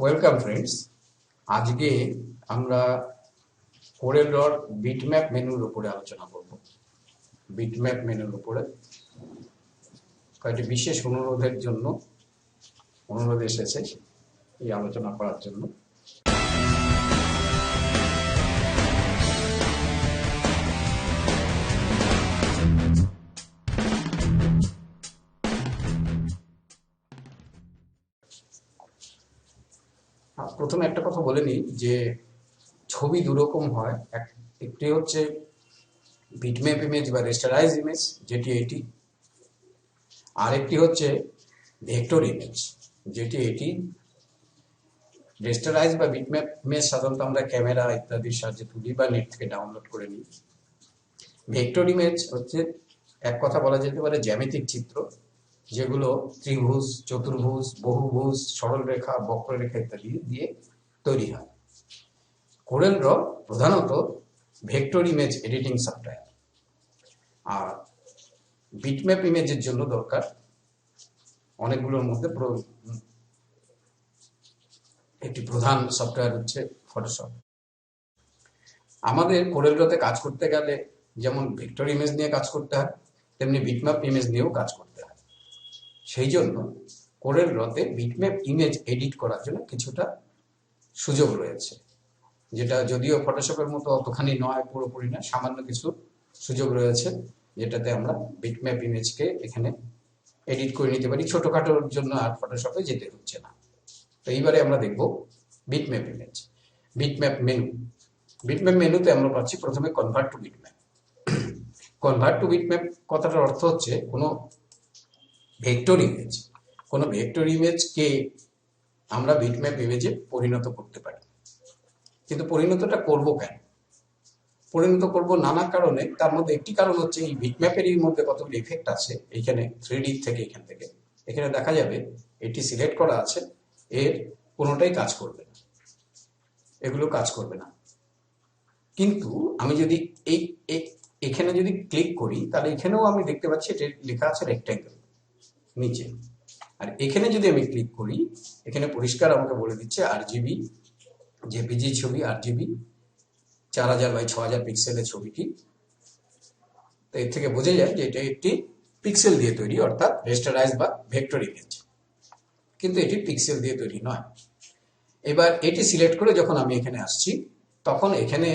Welcome friends. আজকে আমরা Corel ড্রর bitmap মেনুর উপরে আলোচনা করব। বিটম্যাপ মেনুর উপরে কয়েকটি বিশেষ অনুরোধ এসেছে এই আলোচনা করার জন্য। প্রথমে একটা কথা বলে নিই যে ছবি দুরকম হয়। একটি হচ্ছে বিটম্যাপ ইমেজ বা রেস্টারাইজ ইমেজ, যেটি এটি। আরেকটি হচ্ছে ভেক্টর ইমেজ, যেটি এটি। রেস্টারাইজ বা বিটম্যাপ ইমেজ সাধারণত আমরা ক্যামেরা ইত্যাদির সাহায্যে তুলি বা নেট থেকে ডাউনলোড করে নিই। ভেক্টর ইমেজ হচ্ছে এক কথা বলা যেতে পারে জ্যামিতিক চিত্র, যেগুলো ত্রিভুজ, চতুর্ভুজ, বহুভুজ, সরলরেখা, বক্ররেখা ইত্যাদি দিয়ে তৈরি হয়। কোরেল ড্র প্রধানত ভেক্টর ইমেজ এডিটিং সফটওয়্যার, আর বিটম্যাপ ইমেজের জন্য দরকার অনেকগুলোর মধ্যে একটি প্রধান সফটওয়্যার হচ্ছে ফটোশপ। আমাদের কোরেল ড্রতে কাজ করতে গেলে যেমন ভেক্টর ইমেজ নিয়ে কাজ করতে হয়, তেমনি বিটম্যাপ ইমেজ নিয়েও কাজ করতে হয়। সেই জন্য কোরেল ড্রতে বিটম্যাপ ইমেজ এডিট করার জন্য কিছুটা সুযোগ রয়েছে, যেটা যদিও ফটোশপের মতো অতখানি নয়, পুরোপুরি না, সামান্য কিছু সুযোগ রয়েছে, যেটাতে আমরা বিটম্যাপ ইমেজকে এখানে এডিট করে নিতে পারি। ছোটখাটোর জন্য আর ফটোশপে যেতে হচ্ছে না। তো এইবারে আমরা দেখব bitmap image. Bitmap menu. Bitmap মেনুতে আমরা পাচ্ছি প্রথমে convert to bitmap. Convert to bitmap কথাটার অর্থ হচ্ছে কোনো ভেক্টর ইমেজকে আমরা বিটম্যাপ ইমেজে পরিণত করতে পারি। কিন্তু পরিণতটা করব কেন? পরিণত করব নানা কারণে। তার মধ্যে একটি কারণ হচ্ছে এই বিটম্যাপের মধ্যে কতগুলো ইফেক্ট আছে। এইখানে 3D থেকে এখানে দেখা যাবে এটি সিলেক্ট করা আছে, এর কোনোটাই কাজ করবে না, এগুলো কাজ করবে না। কিন্তু আমি যদি এখানে যদি ক্লিক করি, তাহলে এখানেও আমি দেখতে পাচ্ছি এটা লেখা আছে রেক্ট্যাঙ্গেল নিচে। আর এখানে যদি আমি ক্লিক করি, এখানে পরিষ্কার আমাকে বলে দিচ্ছে RGB জেপিজি ছবি, RGB 4000 বাই 6000 পিক্সেলের ছবিটি। তো এর থেকে বোঝা যায় যে এটা একটি পিক্সেল দিয়ে তৈরি, অর্থাৎ রেস্টারাইজ বা ভেক্টর ইমেজ। কিন্তু এটি পিক্সেল দিয়ে তৈরি নয়। এবার এটি সিলেক্ট করে যখন আমি এখানে আসছি, তখন এখানে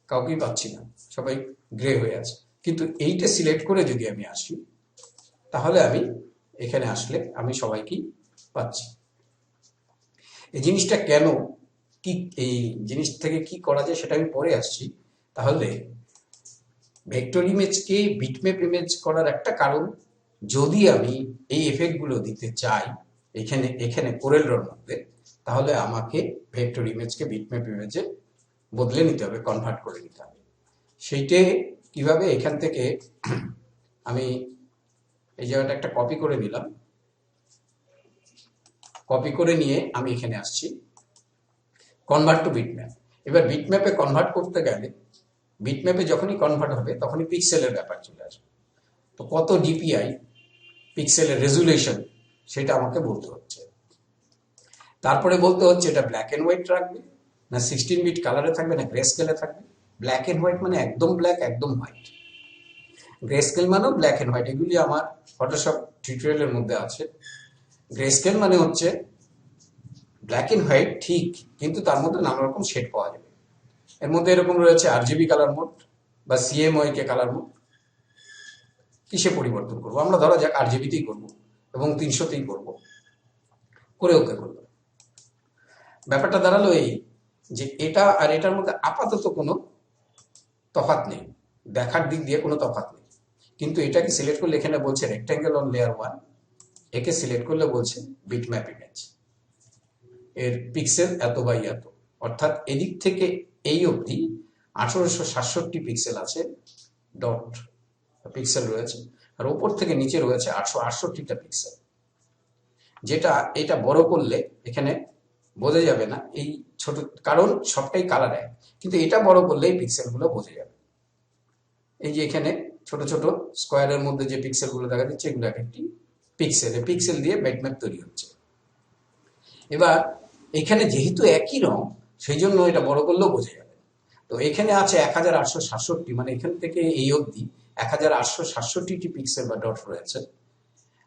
কাউকেই পাচ্ছি না, সবাই গ্রে হয়ে আছে। কিন্তু এইটা সিলেক্ট করে যদি আমি আসি, তাহলে আমি এখানে আসলে আমি সবাইকেই পাচ্ছি। এই জিনিসটা কেন, কি এই জিনিস থেকে কি করা যায় সেটা আমি পরে আসছি। তাহলে ভেক্টর ইমেজকে বিটম্যাপ ইমেজ করার একটা কারণ, যদি আমি এই এফেক্টগুলো দিতে চাই এখানে কোরেল ড্রর মধ্যে, তাহলে আমাকে ভেক্টর ইমেজকে বিটম্যাপ ইমেজে বদলে নিতে হবে, কনভার্ট করে নিতে হবে। সেইটে কিভাবে, এখান থেকে আমি এই জায়গাটা একটা কপি করে নিলাম। কপি করে নিয়ে আমি এখানে আসছি, কনভার্ট টু বিটম্যাপ। এবার বিটম্যাপে কনভার্ট করতে গেলে, বিটম্যাপে যখনই কনভার্ট হবে তখনই পিক্সেলের ব্যাপার চলে আসবে। তো কত ডিপিআই পিক্সেলের রেজুলেশন, সেটা আমাকে বলতে হচ্ছে। তারপরে বলতে হচ্ছে এটা ব্ল্যাক অ্যান্ড হোয়াইট রাখবে, না 16 বিট কালারে থাকবে, না গ্রে স্কেলে থাকবে। ব্ল্যাক অ্যান্ড হোয়াইট মানে একদম ব্ল্যাক, একদম হোয়াইট। গ্রে স্কেল মানেও ব্ল্যাক অ্যান্ড হোয়াইট। এগুলি আমার ফটোশপ টিউটোরিয়ালের মধ্যে আছে। গ্রে স্কেল মানে হচ্ছে ব্ল্যাক অ্যান্ড হোয়াইট ঠিক, কিন্তু তার মধ্যে নানা রকম শেড পাওয়া যাবে। এর মধ্যে এরকম রয়েছে RGB কালার মোড বা CMYK কালার মোড। কিসে পরিবর্তন করবো? আমরা ধরা যাক RGBতেই করবো এবং 300তেই করবো, করে ওকে করবো। ব্যাপারটা দাঁড়ালো এই যে এটা আর এটার মধ্যে আপাতত কোনো তফাৎ নেই, দেখার দিক দিয়ে কোনো তফাৎ নেই। কিন্তু এটাকে সিলেক্ট করলে এখানে বলছে রেক্ট্যাঙ্গেল অন লেয়ার 1, একে সিলেক্ট করলে বলছে বিটম্যাপ ইমেজ, এর পিক্সেল এত বাই এত। অর্থাৎ এদিক থেকে এই অবধি 1867 পিক্সেল আছে, ডট পিক্সেল রয়েছে, আর ওপর থেকে নিচে রয়েছে 868টা পিক্সেল। যেটা এটা বড় করলে এখানে বোঝা যাবে না এই ছোট, কারণ সবটাই কালার এক, কিন্তু এটা বড় করলে এই পিক্সেলগুলো বোঝা যাবে। এই যে এখানে ছোট ছোট স্কোয়ারের মধ্যে যে পিক্সেলগুলো দেখা যাচ্ছে, এগুলো এক একটি পিক্সেল দিয়ে বিটম্যাপ তৈরি হচ্ছে। এবার এখানে যেহেতু একই রং, সেই জন্য এটা বড় করলেও বোঝা যাবে। তো এখানে আছে 1867, মানে এখান থেকে এই অবধি 1867টি পিক্সেল বা ডট রয়েছে,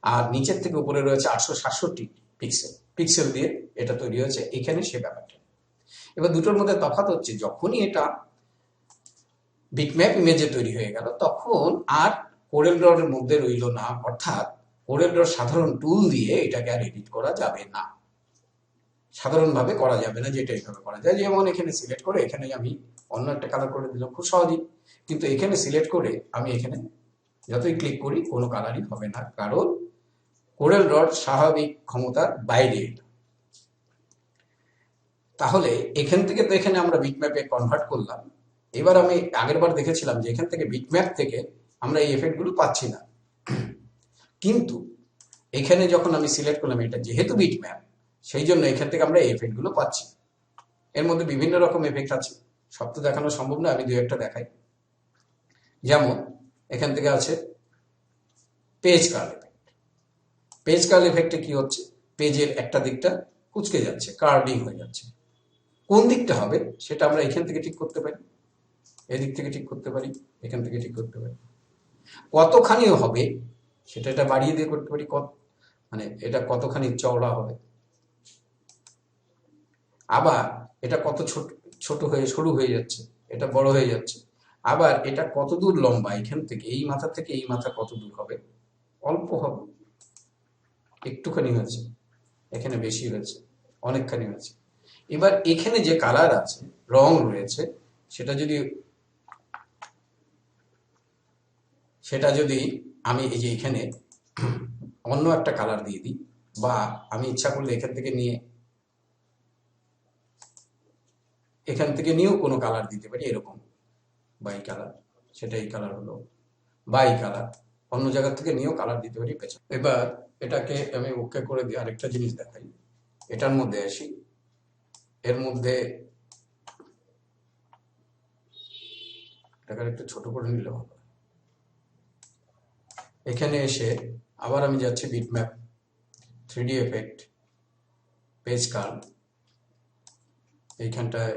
আর নিচের থেকে উপরে রয়েছে 867 পিক্সেল। পিক্সেল দিয়ে এটা তৈরি হয়েছে, এখানে সে ব্যাপারটা। এবার দুটোর মধ্যে তফাৎ হচ্ছে, যখনই এটা বিটম্যাপ ইমেজে তৈরি হয়ে গেল, তখন আর কোরেল ড্রর মধ্যে রইল না, অর্থাৎ কোরেল ড্রর সাধারণ টুল দিয়ে এটাকে আর এডিট করা যাবে না, সাধারণভাবে করা যাবে না, যেটা এইভাবে করা যায়। যেমন এখানে সিলেক্ট করে এখানে আমি অন্য একটা কালার করে দিলাম, খুব সহজেই। কিন্তু এখানে সিলেক্ট করে আমি এখানে যতই ক্লিক করি কোনো কালারই হবে না, কারণ কোরেল ড্রর স্বাভাবিক ক্ষমতার বাইরে। তাহলে এখান থেকে তো এখানে আমরা বিটম্যাপে কনভার্ট করলাম। এবার আমি আগের বার দেখেছিলাম যে এখান থেকে বিটম্যাপ থেকে আমরা এই এফেক্টগুলো পাচ্ছি না, কিন্তু এখানে যখন আমি সিলেক্ট করলাম, এটা যেহেতু বিটম্যাপ, সেই জন্য এখান থেকে আমরা এই এফেক্টগুলো পাচ্ছি। এর মধ্যে বিভিন্ন রকম এফেক্ট আছে, সব তো দেখানো সম্ভব না, আমি দু একটা দেখাই। যেমন এখান থেকে আছে page curl effect. Page curl এফেক্টে কি হচ্ছে, পেজের একটা দিকটা কুচকে যাচ্ছে, কার্লিং হয়ে যাচ্ছে। কোন দিকটা হবে সেটা আমরা এখান থেকে ঠিক করতে পারি, এদিক থেকে ঠিক করতে পারি, এখান থেকে ঠিক করতে পারি। কতখানি হবে সেটা এটা বাড়িয়ে দিয়ে করতে পারি, মানে এটা কতখানি চওড়া হবে, আবার এটা কত ছোট ছোট হয়ে সরু হয়ে যাচ্ছে, এটা বড় হয়ে যাচ্ছে। আবার এটা কত দূর লম্বা, এখান থেকে এই মাথা থেকে এই মাথা কত দূর হবে, অল্প হবে, একটুখানি হয়েছে, এখানে বেশি হয়েছে, অনেকখানি হয়েছে। এবার এখানে যে কালার আছে, রং রয়েছে, সেটা যদি আমি এই যে এখানে অন্য একটা কালার দিয়ে দিই, বা আমি ইচ্ছা করলে এখান থেকে নিয়েও কোনো কালার দিতে পারি, এরকম বাই কালার, সেটা এই কালার হলো, বাই কালার, অন্য জায়গা থেকে নিয়েও কালার দিতে পারি পেছনে। এবার এটাকে আমি ওকে করে দিই, আরেকটা জিনিস দেখাই, এটার মধ্যে আসি। এর মধ্যে এটাকে একটু ছোট করে নিলে হবে। এখানে এসে আবার আমি যাচ্ছি bitmap, 3D effect, page curl. এইখানটায়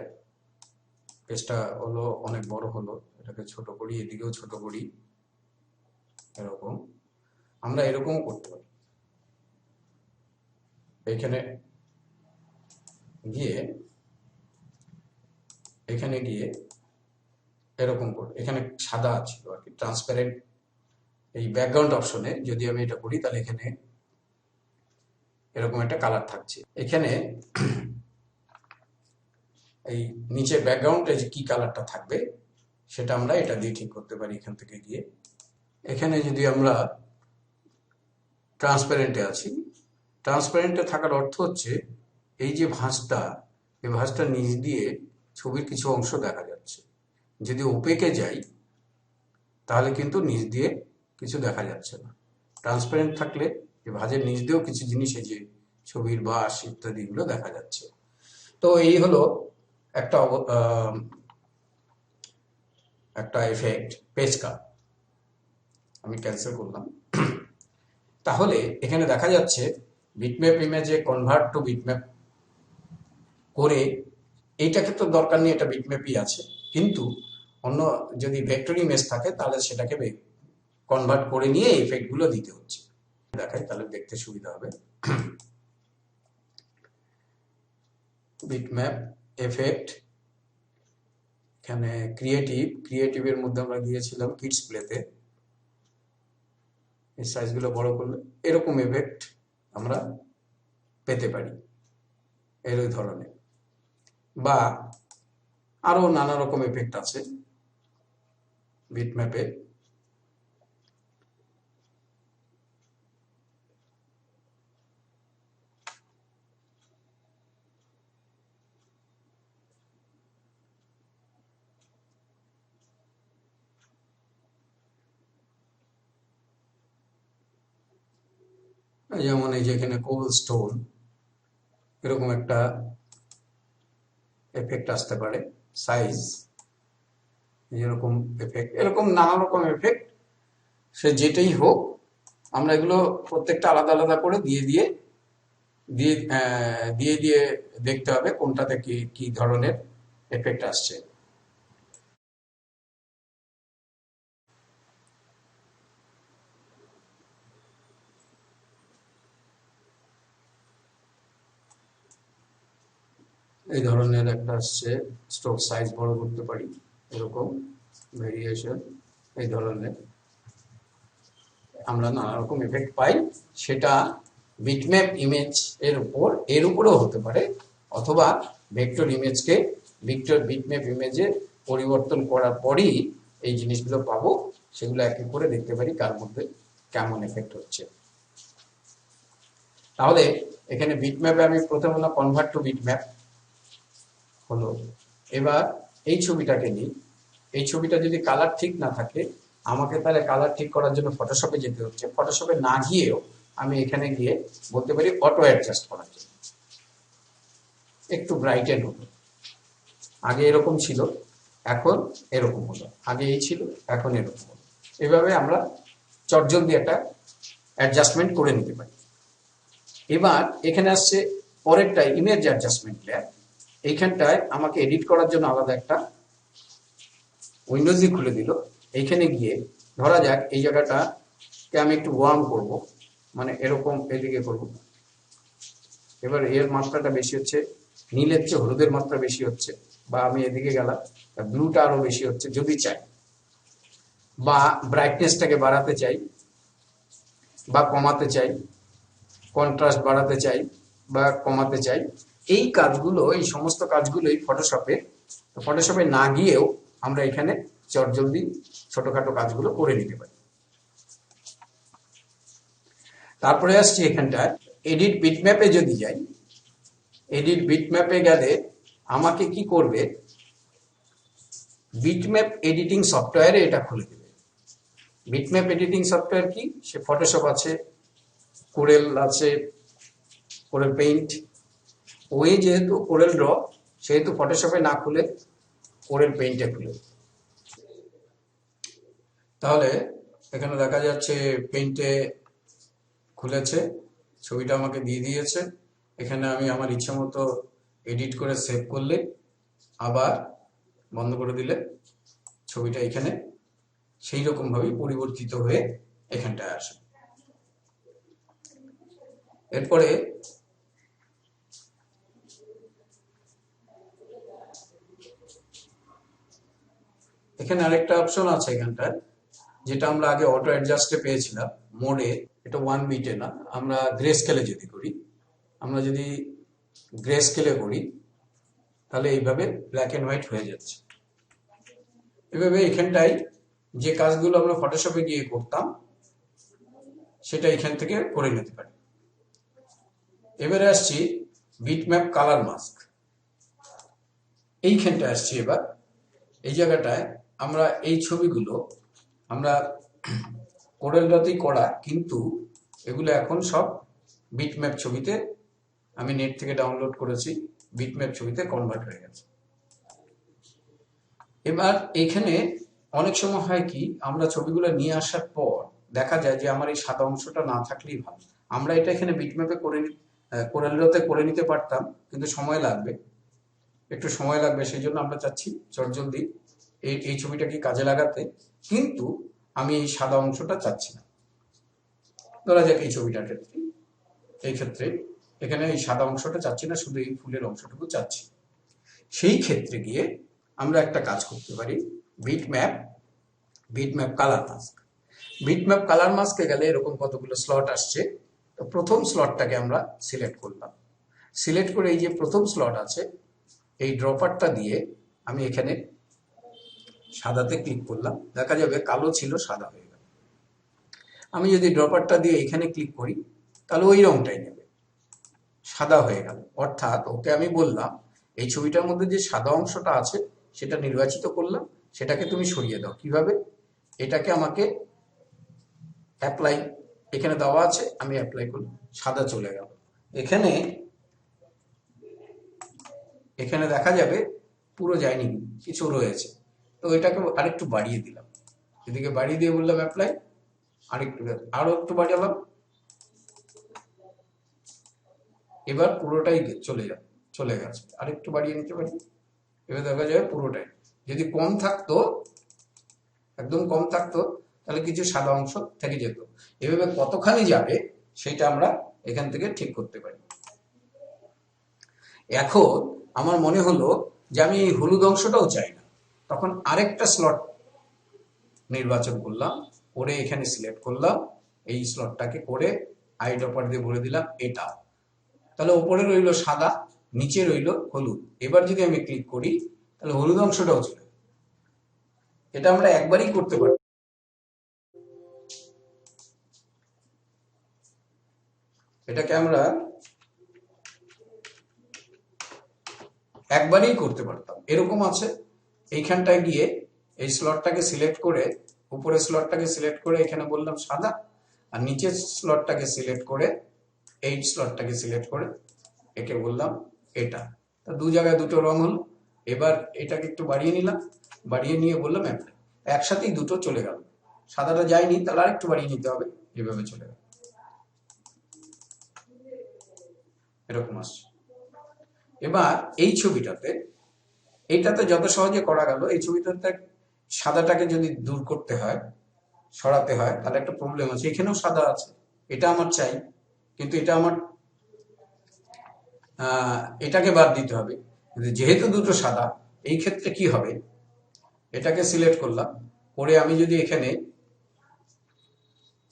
পেজটা হলো অনেক বড় হলো, এটাকে ছোট করি, এদিকেও ছোট করি, এরকম। আমরা এরকমও করতে পারি, এখানে গিয়ে এরকম করে, এখানে সাদা ছিল আর কি, ট্রান্সপারেন্ট, এই ব্যাকগ্রাউন্ড অপশনে যদি আমি এটা করি, তাহলে এখানে এরকম একটা কালার থাকছে। এখানে এই নিচে ব্যাকগ্রাউন্ডে যে কি কালারটা থাকবে সেটা আমরা এটা দিয়ে ঠিক করতে পারি। এখান থেকে গিয়ে এখানে যদি আমরা ট্রান্সপারেন্টে আছি, ট্রান্সপারেন্টে থাকার অর্থ হচ্ছে এই যে ভাঁজটা, এই ভাঁজটা নিচ দিয়ে ছবির কিছু অংশ দেখা যাচ্ছে। যদি ওপেকে যাই তাহলে কিন্তু নিচ দিয়ে কিছু দেখা যাচ্ছে না। ট্রান্সপারেন্ট থাকলে এই ভাঁজের নিচ দিয়েও কিছু জিনিস, এই যে ছবির বাঁশ ইত্যাদি গুলো দেখা যাচ্ছে। তো এই হলো একটা এফেক্ট, পেজ কার্ল। আমি ক্যান্সেল করলাম। তাহলে এখানে দেখা যাচ্ছে বিটম্যাপ ইমেজে কনভার্ট টু বিটম্যাপ করে, এইটাকে তো দরকার নেই, এটা বিটম্যাপই আছে, কিন্তু অন্য যদি ভেক্টর ইমেজ থাকে তাহলে সেটাকে কনভার্ট করে নিয়ে এফেক্ট গুলো দিতে হচ্ছে। দেখাই তাহলে দেখতে সুবিধা হবে। বিটম্যাপ এফেক্ট, এখানে ক্রিয়েটিভের মধ্যে আমরা গিয়েছিলাম কিডস প্লেতে। এই সাইজগুলো বড় করলে এরকম এফেক্ট আমরা পেতে পারি, এর ওই ধরনের, বা আরো নানা রকম এফেক্ট আছে বিটম্যাপে। যেমন এই যে এখানে কোবল স্টোন, এরকম একটা এফেক্ট আসতে পারে, সাইজ, এরকম এফেক্ট, এরকম নানা রকম এফেক্ট, সে যেটাই হোক আমরা এগুলো প্রত্যেকটা আলাদা আলাদা করে দিয়ে দিয়ে দিয়ে দিয়ে দিয়ে দেখতে হবে কোনটাতে কি কি ধরনের এফেক্ট আসছে। এই ধরনের একটা আসছে, স্ট্রোক সাইজ বড় করতে পারি, এরকম ভেরিয়েশন, এই ধরনের আমরা নানা রকম এফেক্ট পাই। সেটা বিটম্যাপ ইমেজ এর উপরেও হতে পারে, অথবা ভেক্টর ইমেজকে বিটম্যাপ ইমেজে পরিবর্তন করার পরই এই জিনিসগুলো পাবো। সেগুলো এক এক করে দেখতে পারি কার মধ্যে কেমন এফেক্ট হচ্ছে। তাহলে এখানে বিটম্যাপে আমি প্রথমে হলো কনভার্ট টু বিটম্যাপ হলো। এবার এই ছবিটাকে নিই, এই ছবিটা যদি কালার ঠিক না থাকে, আমাকে তাহলে কালার ঠিক করার জন্য ফটোশপে যেতে হচ্ছে। ফটোশপে না গিয়েও আমি এখানে গিয়ে বলতে পারি অটো অ্যাডজাস্ট করার জন্য একটু ব্রাইটেন হলো। আগে এরকম ছিল, এখন এরকম হলো, আগে এই ছিল, এখন এরকম হলো। এভাবে আমরা চটজলদি একটা অ্যাডজাস্টমেন্ট করে নিতে পারি। এবার এখানে আসছে পরেরটা, ইমেজ অ্যাডজাস্টমেন্ট লেয়ার। এইখানটায় আমাকে এডিট করার জন্য আলাদা একটা উইন্ডোজই খুলে দিল। এইখানে গিয়ে ধরা যাক এই জায়গাটাকে আমি একটু ওয়ার্ম করব, মানে এরকম এদিকে করব। এবার এর মাত্রাটা বেশি হচ্ছে, নীলের চেয়ে হলুদের মাত্রা বেশি হচ্ছে, বা আমি এদিকে গেলাম, ব্লুটা আরো বেশি হচ্ছে যদি চাই, বা ব্রাইটনেসটাকে বাড়াতে চাই বা কমাতে চাই, কন্ট্রাস্ট বাড়াতে চাই বা কমাতে চাই। এই কাজগুলো, এই সমস্ত কাজগুলোই ফটোশপে না গিয়েও আমরা এখানে চটজলদি ছোটখাটো কাজগুলো করে নিতে পারি। তারপরে আসছি এখানটায় এডিট বিটম্যাপে যদি যাই, এডিট বিটম্যাপে গেলে আমাকে কি করবে, বিটম্যাপ এডিটিং সফটওয়্যারে এটা খুলে দেবে। বিটম্যাপ এডিটিং সফটওয়্যার কি, সে ফটোশপ আছে, কোরেল আছে, কোরেল পেইন্ট। ওই যেহেতু কোরেল ড্র, সেহেতু ফটোশপে না খুলে কোরেল পেইন্টে খুলে। তাহলে এখানে দেখা যাচ্ছে পেইন্টে খুলেছে, ছবিটা আমাকে দিয়ে দিয়েছে। এখানে আমি আমার ইচ্ছা মতো এডিট করে সেভ করলে, আবার বন্ধ করে দিলে ছবিটা এখানে সেই রকম ভাবেই পরিবর্তিত হয়ে এখানটায় আসে। এরপরে এখানে আরেকটা অপশন আছে এখানটায়, যেটা আমরা আগে অটো অ্যাডজাস্টে পেয়েছিলাম মোডে। এটা 1 বিটে না, আমরা গ্রে স্কেলে যদি করি, আমরা যদি গ্রে স্কেলে করি তাহলে এইভাবে ব্ল্যাক এন্ড হোয়াইট হয়ে যাচ্ছে। এভাবে এখানটায় যে কাজগুলো আমরা ফটোশপে গিয়ে করতাম সেটা এখান থেকে করে নিতে পারি। এবারে আসছি বিটম্যাপ কালার মাস্ক। এইখানটা আসছি এবার, এই জায়গাটায় আমরা এই ছবিগুলো আমরা কোরেল ড্রতেই করা, কিন্তু এগুলো এখন সব বিটম্যাপ ছবিতে, আমি নেট থেকে ডাউনলোড করেছি, বিটম্যাপ ছবিতে কনভার্ট হয়ে গেছে। এবার এখানে অনেক সময় হয় কি, আমরা ছবিগুলো নিয়ে আসার পর দেখা যায় যে আমার এই সাদা অংশটা না থাকলেই ভালো। আমরা এটা এখানে বিটম্যাপে কোরেল ড্রতে করে নিতে পারতাম, কিন্তু সময় লাগবে, একটু সময় লাগবে। সেই জন্য আমরা চাচ্ছি চটজলদি এই ছবিটাকে কাজে লাগাতে, কিন্তু আমি এই সাদা অংশটা চাচ্ছি না। ধরা যাক এই ছবিটার ক্ষেত্রে, এই ক্ষেত্রে এখানে এই সাদা অংশটা চাচ্ছি না, শুধু এই ফুলের অংশটুকু চাচ্ছি। সেই ক্ষেত্রে গিয়ে আমরা একটা কাজ করতে পারি, bitmap colour mask. Bitmap colour মাস্কে গেলে এরকম কতগুলো স্লট আসছে। তো প্রথম স্লটটাকে আমরা সিলেক্ট করলাম, সিলেক্ট করে এই যে প্রথম স্লট আছে, এই ড্রপারটা দিয়ে আমি এখানে সাদাতে ক্লিক করলাম, দেখা যাবে কালো ছিল সাদা হয়ে গেল। আমি যদি ড্রপারটা দিয়ে এখানে ক্লিক করি তাহলে ওই রংটাই নেবে, সাদা হয়ে গেল। অর্থাৎ ওকে আমি বললাম এই ছবিটার মধ্যে যে সাদা অংশটা আছে সেটা নির্বাচিত করলাম, সেটাকে তুমি সরিয়ে দাও। কিভাবে, এটাকে আমাকে অ্যাপ্লাই, এখানে দেওয়া আছে, আমি অ্যাপ্লাই করলাম, সাদা চলে গেল। এখানে এখানে দেখা যাবে পুরো যায়নি, কিছু রয়েছে। তো এটাকে আরেকটু বাড়িয়ে দিলাম, এদিকে বাড়িয়ে দিয়ে বললাম অ্যাপ্লাই, আরেকটু আরো একটু বাড়ালাম, এবার পুরোটাই চলে গেছে। আরেকটু বাড়িয়ে নিতে পারি, এবার দেখা যায় পুরোটাই। যদি কম থাকতো, একদম কম থাকতো, তাহলে কিছু সাদা অংশ থেকে যেত। এভাবে কতখানি যাবে সেটা আমরা এখান থেকে ঠিক করতে পারি। এখন আমার মনে হলো যে আমি এই হলুদ অংশটাও চাই না, তখন আরেকটা স্লট নির্বাচন করলাম, করে এখানে সিলেক্ট করলাম, এই স্লটটাকে করে আইড্রপার দিয়ে বলে দিলাম এটা। তাহলে উপরে রইল সাদা, নিচে রইল হলুদ। এবার যদি আমি ক্লিক করি তাহলে হলুদ অংশটাও চলে। এটা আমরা একবারই করতে পারি, এটাকে আমরা একবারই করতে পারতাম। এরকম আছে, এইখানটায় গিয়ে এই স্লটটাকে সিলেক্ট করে, উপরের স্লটটাকে সিলেক্ট করে এখানে বললাম সাদা, আর নিচের স্লটটাকে সিলেক্ট করে, এই স্লটটাকে সিলেক্ট করে একে বললাম এটা। তা দু জায়গায় দুটো রং হলো। এবার এটাকে একটু বাড়িয়ে নিলাম, বাড়িয়ে নিয়ে বললাম অ্যাপ্লাই। একসাথেই দুটো চলে গেল। সাদাটা যায়নি, তাহলে আর একটু বাড়িয়ে নিতে হবে, এভাবে চলে গেল। এরকম আসছে। এবার এই ছবিটাতে, এইটাতে যত সহজে করা গেল, এই ছবিটাতে সাদাটাকে যদি দূর করতে হয়, সরাতে হয়, তাহলে একটা প্রবলেম আছে। এখানেও সাদা আছে, এটা আমার চাই, কিন্তু এটা আমার এটাকে বাদ দিতে হবে। যেহেতু দুটো সাদা, এই ক্ষেত্রে কি হবে, এটাকে সিলেক্ট করলাম, করে আমি যদি এখানে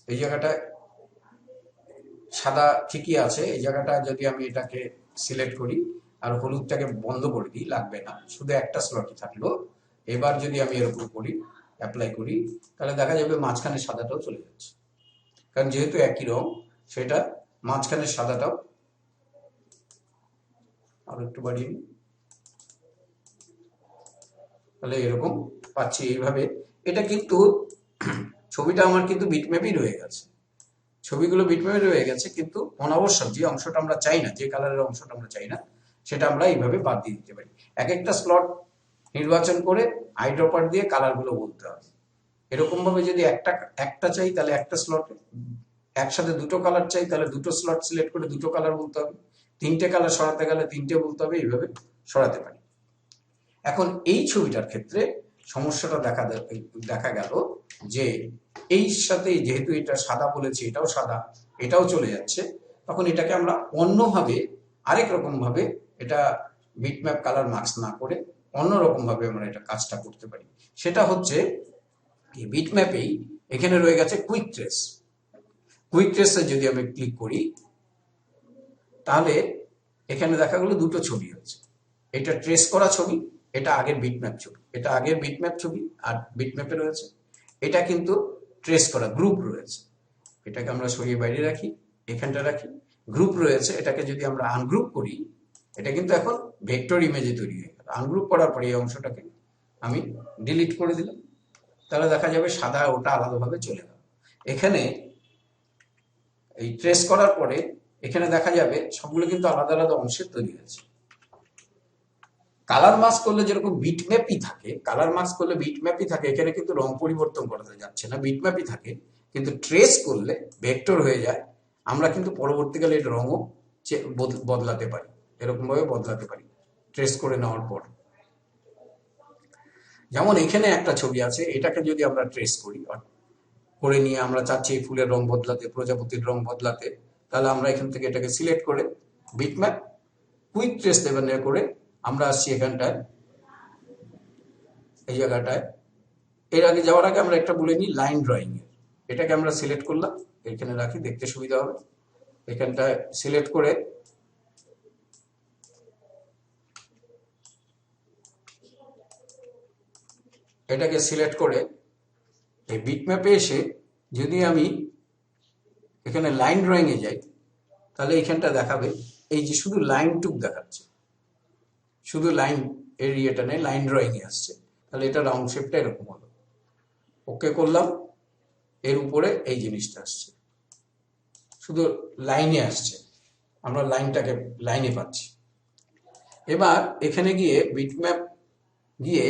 এই জায়গাটায় সাদা ঠিকই আছে, এই জায়গাটা যদি আমি এটাকে সিলেক্ট করি আর হলুদটাকে বন্ধ করে দিই, লাগবে না, শুধু একটা স্লটই থাকলো। এবার যদি আমি এর উপর করি, অ্যাপ্লাই করি, তাহলে দেখা যাবে মাঝখানে সাদাটাও চলে যাচ্ছে, কারণ যেহেতু একই রং, সেটা মাঝখানের সাদাটাও আর একটু বাড়িয়ে নিই, তাহলে এরকম পাচ্ছি এইভাবে। এটা কিন্তু ছবিটা আমার কিন্তু বিটম্যাপই রয়ে গেছে, ছবিগুলো বিটম্যাপে রয়ে গেছে, কিন্তু অনাবশ্যক যে অংশটা আমরা চাই না, যে কালারের অংশটা আমরা চাই না, সেটা আমরা এইভাবে বাদ দিয়ে দিতে পারি। এক একটা স্লট নির্বাচন করে আইড্রপার দিয়ে কালারগুলো বলতে হবে। এরকম ভাবে যদি একটা চাই তাহলে একটা স্লট, একসাথে দুটো কালার চাই তাহলে দুটো স্লট সিলেক্ট করে দুটো কালার বলতে হবে, তিনটে কালার সরাতে গেলে তিনটে বলতে হবে, এইভাবে সরাতে পারি। এখন এই ছবিটার ক্ষেত্রে সমস্যাটা দেখা গেল যে এই সাথে যেহেতু এটা সাদা বলেছি, এটাও সাদা, এটাও চলে যাচ্ছে, তখন এটাকে আমরা অন্যভাবে, আরেক রকম ভাবে, এটা বিটম্যাপ কালার মার্কস না করে অন্যরকম ভাবে আমরা এটা কাজটা করতে পারি। সেটা হচ্ছে এই বিটম্যাপেই এখানে রয়ে গেছে কুইক ট্রেস। কুইক ট্রেসে যদি আমি ক্লিক করি, তাহলে এখানে দেখা গেল দুটো ছবি হচ্ছে, এটা ট্রেস করা ছবি, এটা আগের বিটম্যাপ ছবি, এটা আগের বিটম্যাপ ছবি আর বিটম্যাপে রয়েছে, এটা কিন্তু ট্রেস করা গ্রুপ রয়েছে। এটাকে আমরা সরিয়ে বাইরে রাখি, এখানটা রাখি, গ্রুপ রয়েছে, এটাকে যদি আমরা আনগ্রুপ করি, এটা কিন্তু এখন ভেক্টর ইমেজে তৈরি হয়ে গেল। আনগ্রুপ করার পরে এই অংশটাকে আমি ডিলিট করে দিলাম, তাহলে দেখা যাবে সাদা ওটা আলাদাভাবে চলে গেল। এখানে এই ট্রেস করার পরে এখানে দেখা যাবে সবগুলো কিন্তু আলাদা আলাদা অংশের তৈরি হয়েছে। কালার মাস্ক করলে যেরকম বিটম্যাপই থাকে, কালার মাস্ক করলে বিটম্যাপই থাকে, এখানে কিন্তু রং পরিবর্তন করা যাচ্ছে না, বিটম্যাপই থাকে, কিন্তু ট্রেস করলে ভেক্টর হয়ে যায়। আমরা কিন্তু পরবর্তীকালে এর রঙও বদলাতে পারি, এরকম ভাবে বদলাতে পারি ট্রেস করে নেওয়ার পর। যেমন এখানে একটা ছবি আছে, এটাকে যদি আমরা ট্রেস করি, করে নিয়ে আমরা চাচ্ছি এই ফুলের রং বদলাতে, প্রজাপতির রং বদলাতে, তাহলে আমরা এখান থেকে এটাকে সিলেক্ট করে বিটম্যাপ কুইক ট্রেস লেভেলে করে আমরা আসছি এখানটায়, এই জায়গাটায়। এর আগে যাওয়ার আগে আমরা একটা বলে নিই লাইন ড্রয়িং এর, এটাকে আমরা সিলেক্ট করলাম, এখানে রাখি, দেখতে সুবিধা হবে। এখানটায় সিলেক্ট করে এটাকে সিলেক্ট করে এই বিটম্যাপে এসে যদি আমি এখানে লাইন ড্রয়িং এ যাই, তাহলে এখানটা দেখাবে এই যে শুধু লাইন টুক দেখাচ্ছে, শুধু লাইন এর ইয়েটা নেই, লাইন ড্রয়িং এ আসছে। তাহলে এটা রাউন্ড শেপটা এরকম হলো, ওকে করলাম, এর উপরে এই জিনিসটা আসছে, শুধু লাইনে আসছে, আমরা লাইনটাকে লাইনে পাচ্ছি। এবার এখানে গিয়ে বিটম্যাপ গিয়ে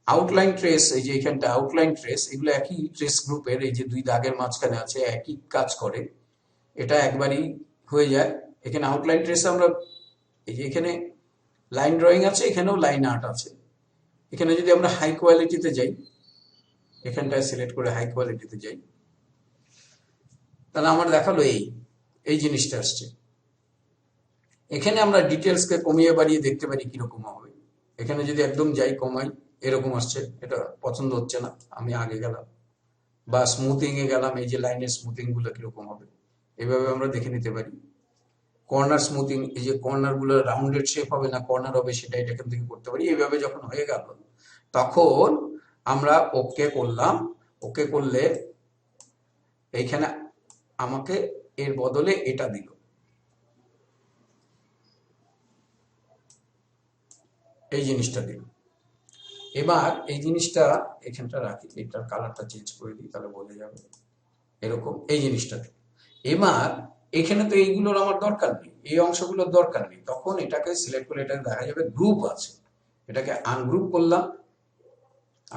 আউটলাইন ট্রেস, এই যে এখানটা আউটলাইন ট্রেস, এগুলো একই ট্রেস গ্রুপের, এই যে দুই দাগের মাঝখানে আছে, একই কাজ করে, এটা একবারই হয়ে যায়। এখানে আউটলাইন ট্রেসে আমরা এই যে এখানে লাইন ড্রয়িং আছে, এখানেও লাইন আর্ট আছে। এখানে যদি আমরা হাই কোয়ালিটিতে যাই, এখানটায় সিলেক্ট করে হাই কোয়ালিটিতে যাই, তাহলে আমার দেখালো এই জিনিসটা আসছে। এখানে আমরা ডিটেলসকে কমিয়ে বাড়িয়ে দেখতে পারি কিরকম হবে। এখানে যদি একদম যাই কমাই, এরকম আসছে, এটা পছন্দ হচ্ছে না, আমি আগে গেলাম, বা স্মুথিং এ গেলাম, এই যে লাইনের স্মুথিং গুলো কিরকম হবে এইভাবে আমরা দেখে নিতে পারি। কর্নার স্মুথিং, এই যে কর্নার গুলো রাউন্ডেড শেপ হবে না কর্নার হবে, সেটা এখান থেকে করতে পারি। এইভাবে যখন হয়ে গেল তখন আমরা ওকে করলাম। ওকে করলে এইখানে আমাকে এর বদলে এটা দিল, এই জিনিসটা দিল। এবার এই জিনিসটা এখানটা রাখি, এটার কালারটা চেঞ্জ করে দিই, তাহলে বোঝা যাবে। এরকম এই জিনিসটা। এবার এখানে তো এইগুলোর আমার দরকার নেই, এই অংশগুলোর দরকার নেই, তখন এটাকে সিলেক্ট করে এটা দেখা যাবে গ্রুপ আছে, এটাকে আনগ্রুপ করলাম,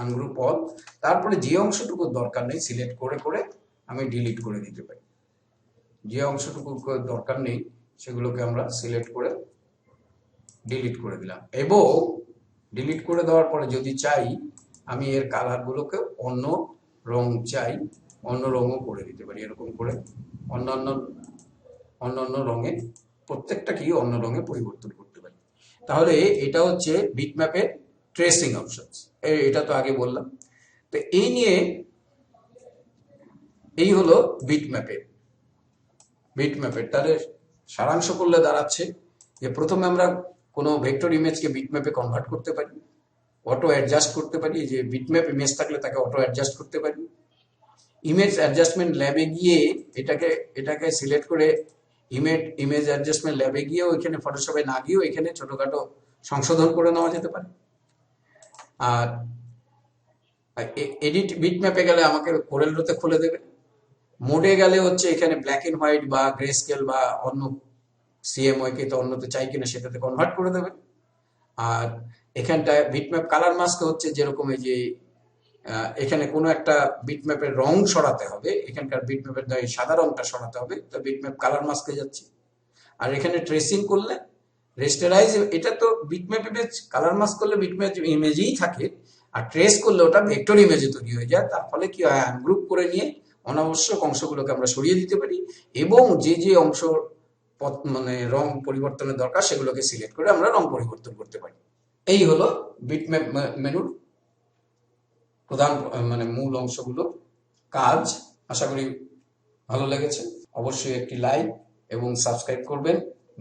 আনগ্রুপ অল। তারপরে যে অংশটুকু দরকার নেই সিলেক্ট করে করে আমি ডিলিট করে দিতে পারি। যে অংশটুকু দরকার নেই সেগুলোকে আমরা সিলেক্ট করে ডিলিট করে দিলাম। এবং ডিলিট করে দেওয়ার পরে যদি চাই আমি এর কালারগুলোকে অন্য রং চাই, অন্য রঙও করে দিতে পারি। এরকম করে অন্যান্য অন্যান্য রঙে প্রত্যেকটা কি অন্য রঙে পরিবর্তন করতে পারি। তাহলে এটা হচ্ছে বিটম্যাপের ট্রেসিং অপশনস। এটা তো আগে বললাম। তো এই নিয়ে এই হলো বিটম্যাপের তাহলে সারাংশ করলে দাঁড়াচ্ছে যে প্রথমে আমরা কোনো ভেক্টর ইমেজকে বিটম্যাপে কনভার্ট করতে পারি, অটো অ্যাডজাস্ট করতে পারি। যে বিটম্যাপ ইমেজ থাকলে তাকে অটো অ্যাডজাস্ট করতে পারি। ইমেজ অ্যাডজাস্টমেন্ট ল্যাবে গিয়ে এটাকে সিলেক্ট করে ইমেজ অ্যাডজাস্টমেন্ট ল্যাবে গিয়েও এখানে ফটোশপে না গিয়েও এখানে ছোটখাটো সংশোধন করে নেওয়া যেতে পারে। আর এডিট বিটম্যাপে গেলে আমাকে কোরেল ড্রতে খুলে দেবে। মোডে গেলে হচ্ছে এখানে ব্ল্যাক এন্ড হোয়াইট বা গ্রে স্কেল বা অন্য সিএমওয়াই কে তো অন্যতে চাই কিনা সেটাতে কনভার্ট করে দেবে। আর এখানটায় বিটম্যাপ কালার মাস্ক হচ্ছে যেরকম এই যে এখানে কোনো একটা বিটম্যাপের রং সরাতে হবে, এখানকার বিটম্যাপের সাদা রংটা সরাতে হবে, তো বিটম্যাপ কালার মাস্কে যাচ্ছে। আর এখানে ট্রেসিং করলে রেস্টারাইজ, এটা তো বিটম্যাপ ইমেজ কালার মাস্ক করলে বিটম্যাপ ইমেজেই থাকে, আর ট্রেস করলে ওটা ভেক্টর ইমেজে তৈরি হয়ে যায়। তার ফলে কি হয়, আনগ্রুপ করে নিয়ে অনাবশ্যক অংশগুলোকে আমরা সরিয়ে দিতে পারি এবং যে যে অংশ মানে রং পরিবর্তনের দরকার সেগুলোকে সিলেক্ট করে আমরা রং পরিবর্তন করতে পারি। এই হলো বিটম্যাপ মেনুর প্রধান মানে মূল অংশগুলো কাজ। আশা করি ভালো লেগেছে। অবশ্যই একটি লাইক এবং সাবস্ক্রাইব করবেন।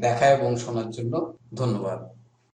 দেখা এবং শোনার জন্য ধন্যবাদ।